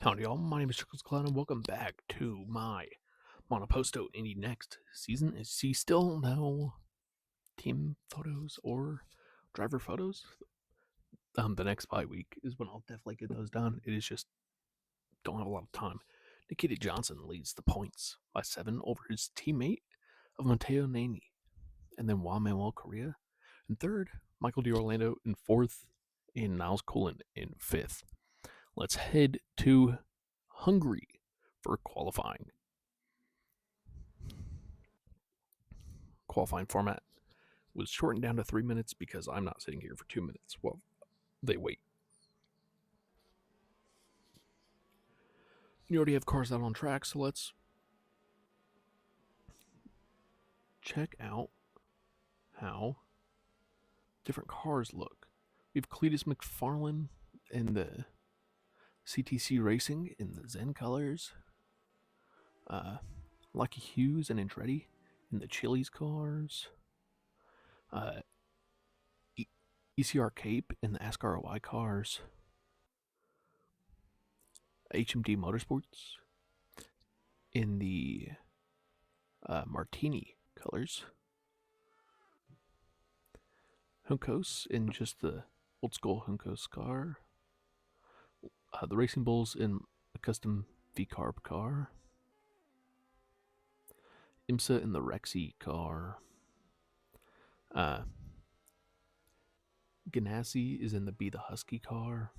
Howdy y'all, my name is ChucklesTC and welcome back to my Monoposto INDY NXT season. See still no team photos or driver photos. The next bye week is when I'll definitely get those done. It is just don't have a lot of time. Nikita Johnson leads the points by 7 over his teammate of Matteo Nani, and then Juan Manuel Correa in third, Michael D'Orlando in fourth, and Niles Cullen in fifth. Let's head to Hungary for qualifying. Qualifying format was shortened down to 3 minutes because I'm not sitting here for 2 minutes while they wait. You already have cars out on track, so let's check out how different cars look. We have Cletus McFarlane in the CTC Racing in the Zen colors. Lucky Hughes and Andretti in the Chili's cars. ECR Cape in the Ask ROI cars. HMD Motorsports in the Martini colors. Juncos in just the old school Juncos car. The Racing Bulls in a custom V-Carb car. IMSA in the Rexy car. Ganassi is in the Be the Husky car.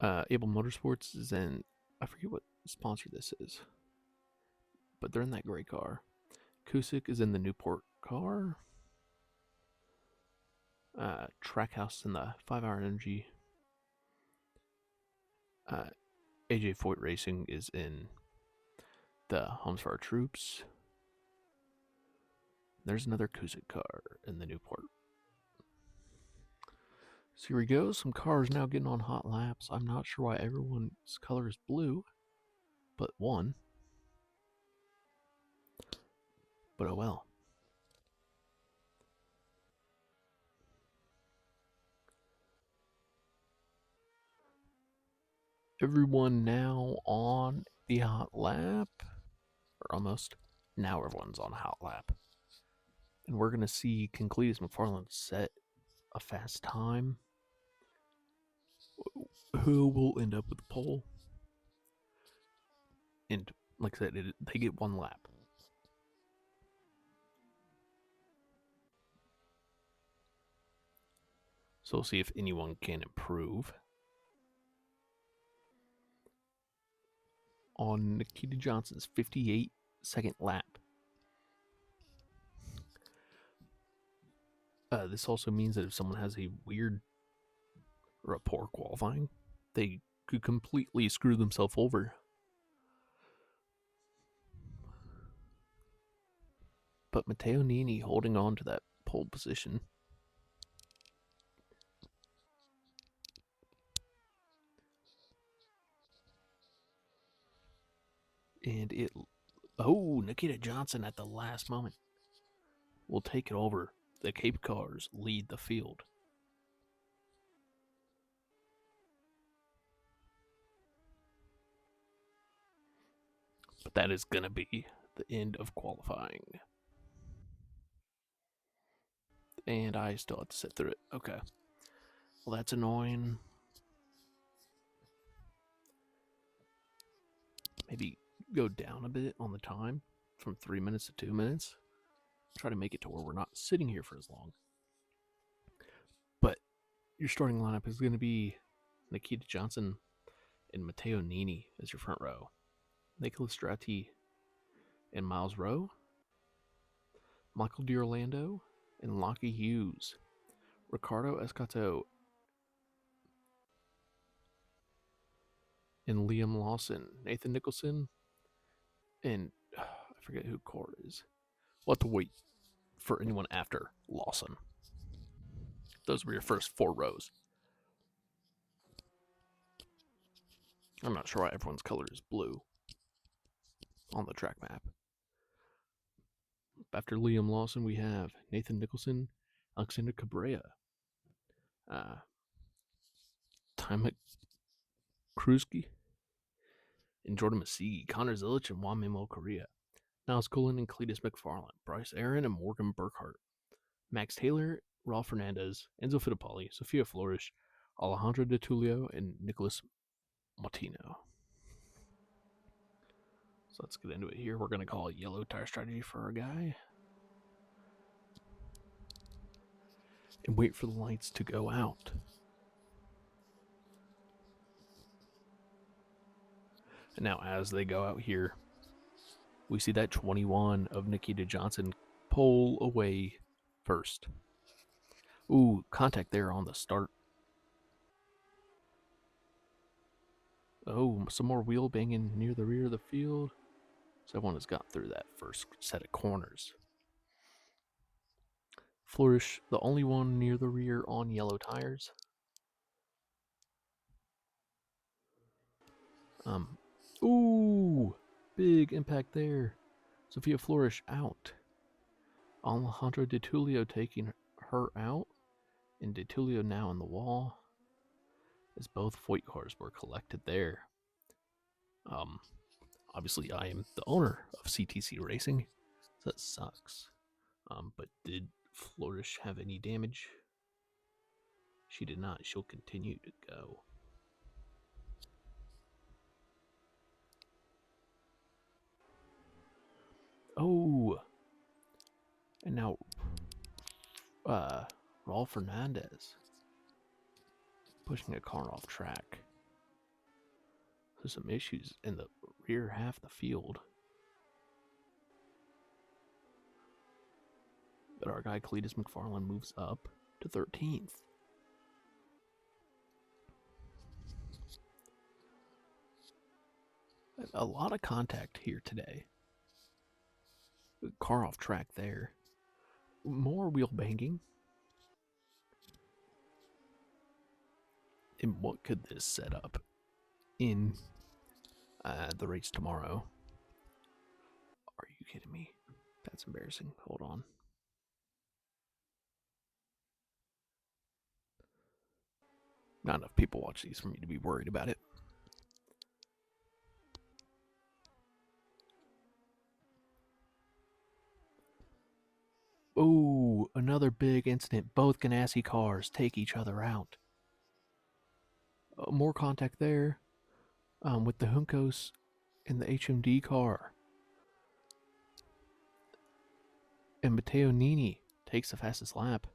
Able Motorsports is in, I forget what sponsor this is, but they're in that gray car. Kusick is in the Newport car. Trackhouse in the 5-Hour Energy. AJ Foyt Racing is in the Homes for Our Troops. There's another Kusick car in the Newport. So here we go. Some cars now getting on hot laps. I'm not sure why everyone's color is blue, but one. But oh well. Everyone now on the hot lap, or almost. Now everyone's on a hot lap. And we're going to see Cletus McFarlane set a fast time. Who will end up with the pole? And like I said, they get one lap. So we'll see if anyone can improve. On Nikita Johnson's 58-second lap. This also means that if someone has a weird or a poor qualifying, they could completely screw themselves over. But Matteo Nini holding on to that pole position. And Nikita Johnson at the last moment will take it over. The Cape cars lead the field. But that is going to be the end of qualifying. And I still have to sit through it. Okay. Well, that's annoying. Maybe go down a bit on the time from 3 minutes to 2 minutes. Try to make it to where we're not sitting here for as long. But your starting lineup is going to be Nikita Johnson and Matteo Nini as your front row. Nicholas Stratti and Miles Rowe. Michael D'Orlando and Lockie Hughes. Ricardo Escato and Liam Lawson. Nathan Nicholson and I forget who core is. We'll have to wait for anyone after Lawson. Those were your first 4 rows. I'm not sure why everyone's color is blue on the track map. After Liam Lawson, we have Nathan Nicholson, Alexander Cabrera, Ty Krusky, and Jordan Masigi, Connor Zilich, and Wamimo Korea. Niles Cullen and Cletus McFarland, Bryce Aaron and Morgan Burkhart, Max Taylor, Raul Fernandez, Enzo Fittipaldi, Sofia Flores, Alejandro De Tulio, and Nicholas Martino. So let's get into it here. We're going to call a yellow tire strategy for our guy. And wait for the lights to go out. And now as they go out here, we see that 21 of Nikita Johnson pull away first. Ooh, contact there on the start. Oh, some more wheel banging near the rear of the field. So everyone has got through that first set of corners. Flourish, the only one near the rear on yellow tires. Ooh, big impact there. Sophia Flourish out. Alejandro De Tulio taking her out. And De Tulio now on the wall. As both Foyt cars were collected there. Obviously I am the owner of CTC Racing. So that sucks. But did Flourish have any damage? She did not. She'll continue to go. Oh. And now Raul Fernandez pushing a car off track. There's some issues in the rear half of the field. But our guy Cletus McFarland moves up to 13th. A lot of contact here today. Car off track there. More wheel banging. And what could this set up in the race tomorrow? Are you kidding me? That's embarrassing. Hold on. Not enough people watch these for me to be worried about it. Ooh, another big incident. Both Ganassi cars take each other out. More contact there with the Juncos and the HMD car. And Matteo Nini takes the fastest lap.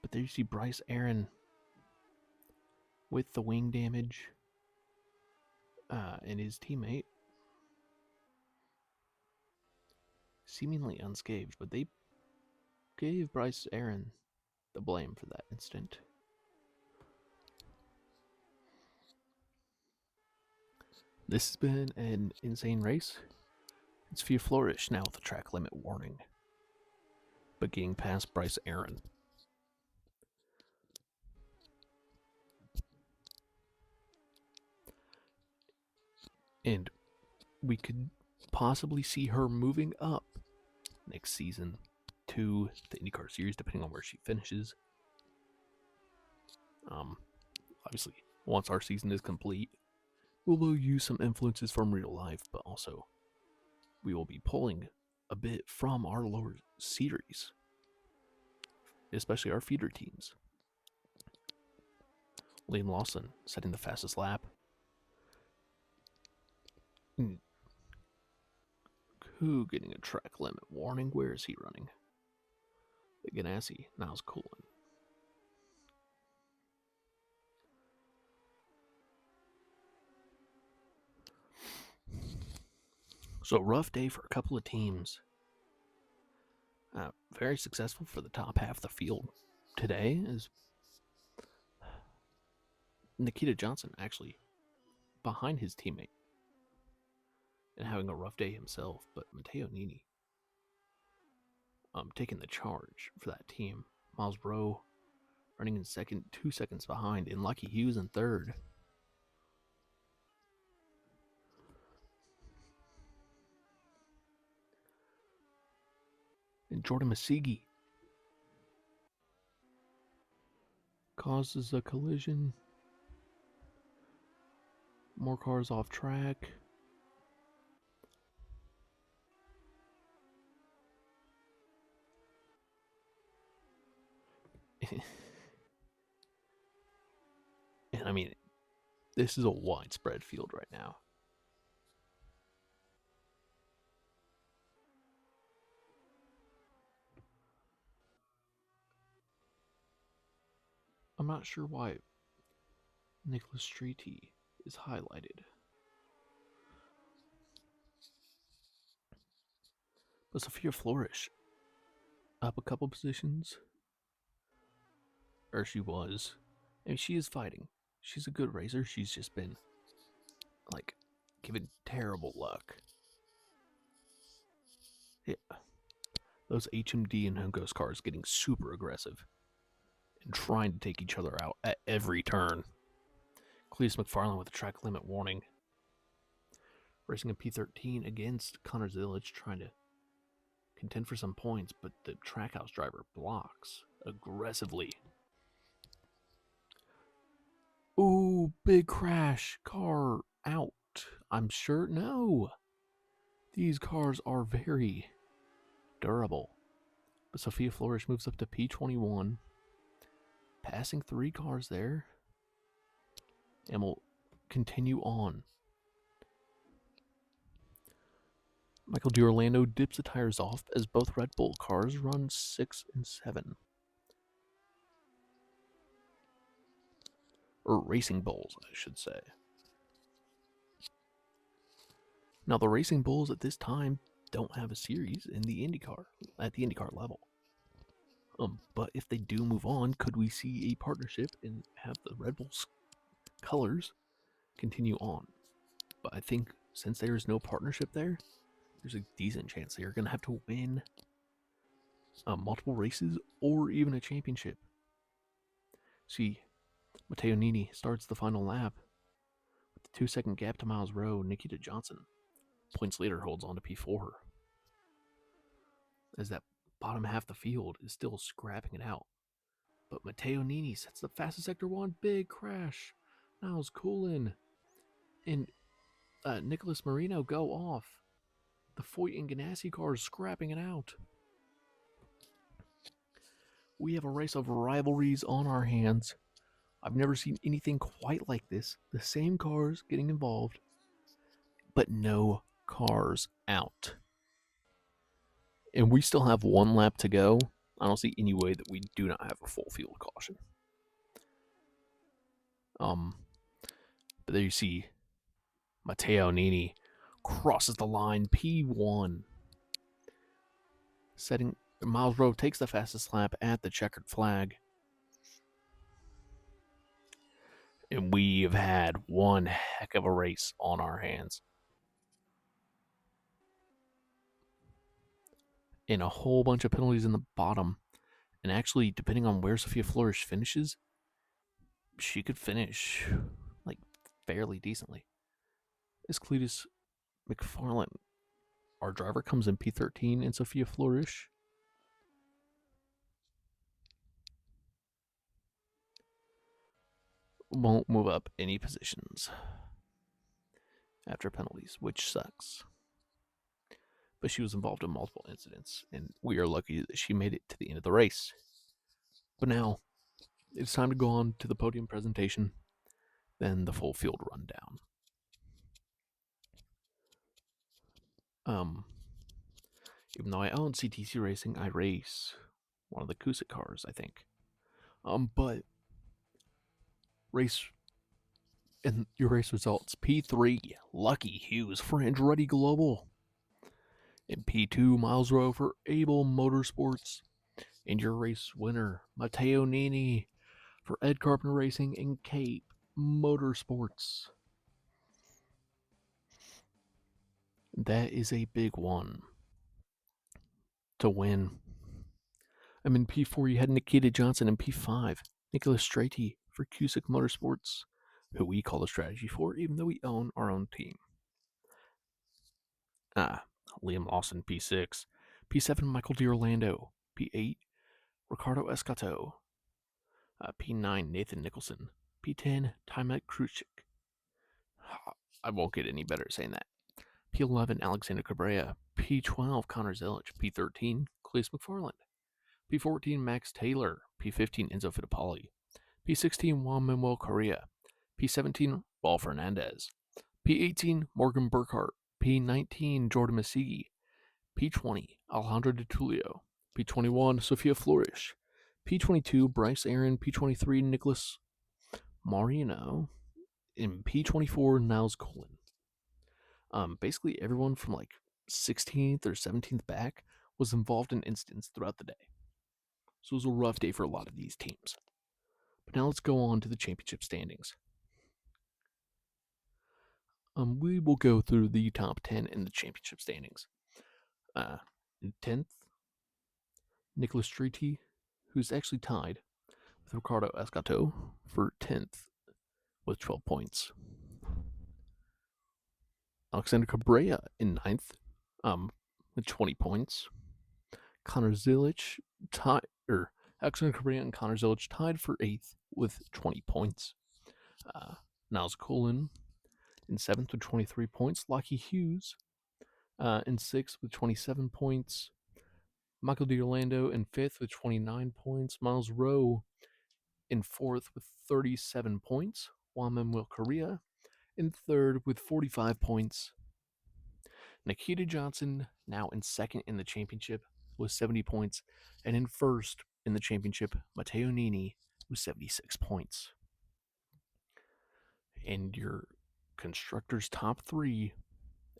But there you see Bryce Aaron with the wing damage and his teammate seemingly unscathed, but they gave Bryce Aaron the blame for that incident. This has been an insane race. It's Fia Flourish now with a track limit warning, but getting past Bryce Aaron. And we could possibly see her moving up next season to the IndyCar Series, depending on where she finishes. Obviously, once our season is complete, we'll use some influences from real life, but also we will be pulling a bit from our lower series, especially our feeder teams. Liam Lawson setting the fastest lap. Who getting a track limit warning? Where is he running? The Ganassi, Niles Cullen. So rough day for a couple of teams. Very successful for the top half of the field today is Nikita Johnson actually behind his teammate and having a rough day himself, but Matteo Nini taking the charge for that team. Miles Rowe running in second, 2 seconds behind, and Lucky Hughes in third. And Jordan Masigi causes a collision. More cars off track. And I mean, this is a widespread field right now. I'm not sure why ChucklesTC is highlighted. But Sophia Flourish up a couple positions. Or she was. I mean, she is fighting. She's a good racer. She's just been, like, given terrible luck. Yeah. Those HMD and Hunkos cars getting super aggressive and trying to take each other out at every turn. Cletus McFarland with a track limit warning. Racing in P13 against Connor Zillage, trying to contend for some points, but the Trackhouse driver blocks aggressively. Ooh, big crash. Car out. I'm sure. No. These cars are very durable. But Sophia Flourish moves up to P21, passing 3 cars there, and will continue on. Michael D'Orlando dips the tires off as both Red Bull cars run 6 and 7. Or Racing Bulls, I should say. Now, the Racing Bulls at this time don't have a series in the IndyCar, at the IndyCar level. But if they do move on, could we see a partnership and have the Red Bulls colors continue on? But I think since there is no partnership there, there's a decent chance they're going to have to win multiple races or even a championship. See, Matteo Nini starts the final lap with the 2-second gap to Miles Rowe. Nikita Johnson, points later, holds on to P4 as that bottom half of the field is still scrapping it out. But Matteo Nini sets the fastest Sector 1. Big crash. Niles Coolin and Nicholas Marino go off. The Foyt and Ganassi cars scrapping it out. We have a race of rivalries on our hands. I've never seen anything quite like this. The same cars getting involved, but no cars out. And we still have 1 lap to go. I don't see any way that we do not have a full field caution. But there you see Matteo Nini crosses the line, P1. Miles Rowe takes the fastest lap at the checkered flag. And we've had one heck of a race on our hands. And a whole bunch of penalties in the bottom. And actually, depending on where Sophia Flourish finishes, she could finish like fairly decently. As Cletus McFarland, our driver, comes in P13, and Sophia Flourish won't move up any positions after penalties, which sucks. But she was involved in multiple incidents, and we are lucky that she made it to the end of the race. But now, it's time to go on to the podium presentation, then the full field rundown. Even though I own CTC Racing, I race one of the Kusick cars, I think. But race and your race results: P3, Lucky Hughes for Andretti Global. In P2, Miles Rowe for Able Motorsports. And your race winner, Matteo Nini for Ed Carpenter Racing and Cape Motorsports. That is a big one to win. I'm in P4, you had Nikita Johnson. In P5, Nicholas Strachey for Cusick Motorsports, who we call the strategy for, even though we own our own team. Liam Lawson, P6. P7, Michael D'Orlando. P8, Ricardo Escato. P9, Nathan Nicholson. P10, Tymek Kruchik. I won't get any better at saying that. P11, Alexander Cabrera. P12, Connor Zilic. P13, Cleus McFarland. P14, Max Taylor. P15, Enzo Fittipaldi. P16, Juan Manuel Correa. P17, Raul Fernandez. P18, Morgan Burkhart. P19, Jordan Masigi. P20, Alejandro De Tulio. P21, Sofia Flores. P22, Bryce Aaron. P23, Nicholas Marino. And P24, Niles Colin. Basically everyone from like 16th or 17th back was involved in incidents throughout the day. So it was a rough day for a lot of these teams. But now let's go on to the championship standings. We will go through the top 10 in the championship standings. 10th, Nicholas Streety, who's actually tied with Ricardo Escato for 10th with 12 points. Alexander Cabrera in 9th with 20 points. Connor Zilic Alexander Cabrera and Connor Zilic tied for 8th with 20 points. Niles Colin in 7th with 23 points. Lockie Hughes in 6th with 27 points. Michael D'Orlando in 5th with 29 points. Miles Rowe in 4th with 37 points. Juan Manuel Correa in 3rd with 45 points. Nikita Johnson now in 2nd in the championship with 70 points. And in 1st in the championship, Matteo Nini with 76 points. And your constructors' top 3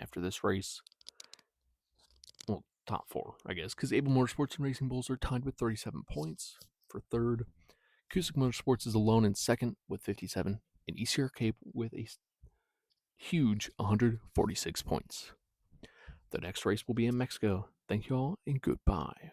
after this race, well, top 4, I guess, because Able Motorsports and Racing Bulls are tied with 37 points for 3rd. Cusick Motorsports is alone in 2nd with 57, and ECR Cape with a huge 146 points. The next race will be in Mexico. Thank you all, and goodbye.